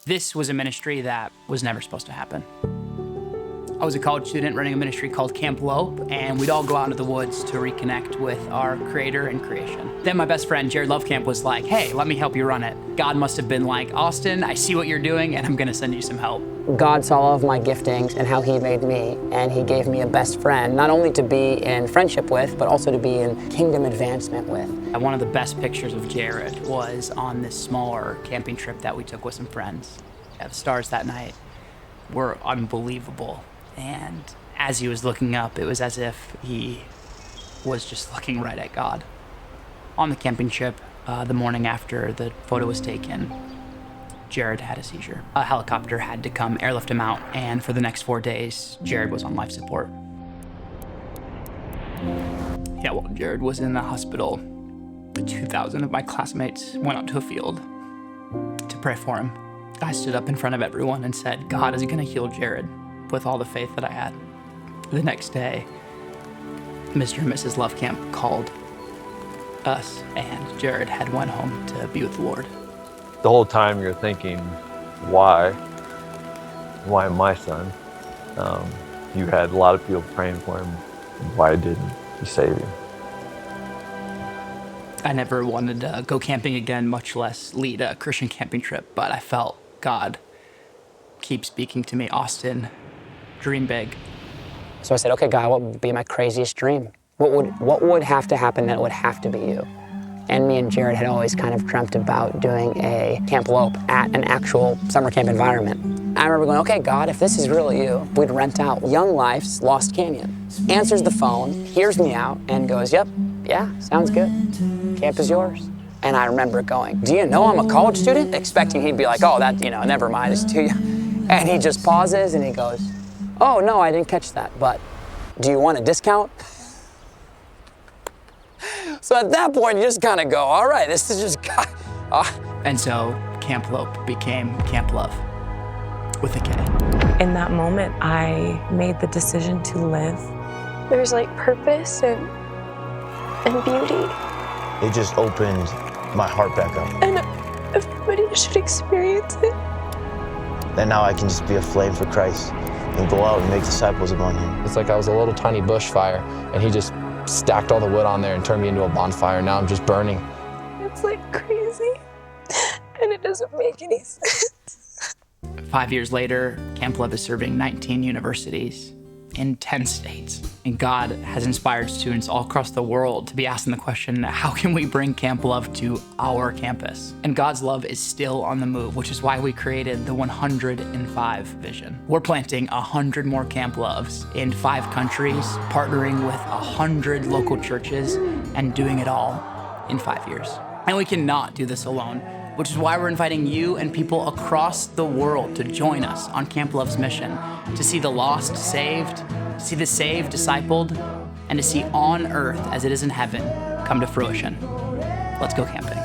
This was a ministry that was never supposed to happen. I was a college student running a ministry called Kamp, and we'd all go out into the woods to reconnect with our creator and creation. Then my best friend, Jared Lovecamp, was like, hey, let me help you run it. God must have been like, Austin, I see what you're doing, and I'm gonna send you some help. God saw all of my giftings and how he made me, and he gave me a best friend, not only to be in friendship with, but also to be in kingdom advancement with. And one of the best pictures of Jared was on this smaller camping trip that we took with some friends. Yeah, the stars that night were unbelievable. And as he was looking up, it was as if he was just looking right at God. On the camping trip, the morning after the photo was taken, Jared had a seizure. A helicopter had to come airlift him out, and for the next 4 days, Jared was on life support. Yeah, while Jared was in the hospital, 2,000 of my classmates went out to a field to pray for him. I stood up in front of everyone and said, God is gonna heal Jared, with all the faith that I had. The next day, Mr. and Mrs. Lovecamp called us, and Jared had went home to be with the Lord. The whole time you're thinking, why? Why my son? You had a lot of people praying for him. Why didn't he save you? I never wanted to go camping again, much less lead a Christian camping trip, but I felt God keep speaking to me, Austin, dream big. So I said, okay, God, what would be my craziest dream? What would have to happen that would have to be you? And me and Jared had always kind of dreamt about doing a Kamp at an actual summer camp environment. I remember going, okay, God, if this is really you, we'd rent out Young Life's Lost Canyon. Answers the phone, hears me out, and goes, yep, yeah, sounds good. Camp is yours. And I remember going, do you know I'm a college student? Expecting he'd be like, oh, that, never mind, it's too young. And he just pauses and he goes, oh, no, I didn't catch that, but do you want a discount? So at that point, you just kind of go, all right, this is just... And so Kamp became Kamp Love, with a K. In that moment, I made the decision to live. There's like purpose and beauty. It just opened my heart back up. And everybody should experience it. And now I can just be a flame for Christ and go out and make disciples among him. It's like I was a little tiny bush fire, and he just stacked all the wood on there and turned me into a bonfire. Now I'm just burning. It's like crazy, and it doesn't make any sense. 5 years later, Kamp Love is serving 19 universities in 10 states. And God has inspired students all across the world to be asking the question, how can we bring Kamp Love to our campus? And God's love is still on the move, which is why we created the 105 vision. We're planting 100 more Kamp Loves in 5 countries, partnering with 100 local churches, and doing it all in 5 years. And we cannot do this alone, which is why we're inviting you and people across the world to join us on Kamp Love's mission, to see the lost saved, to see the saved discipled, and to see on earth as it is in heaven come to fruition. Let's go camping.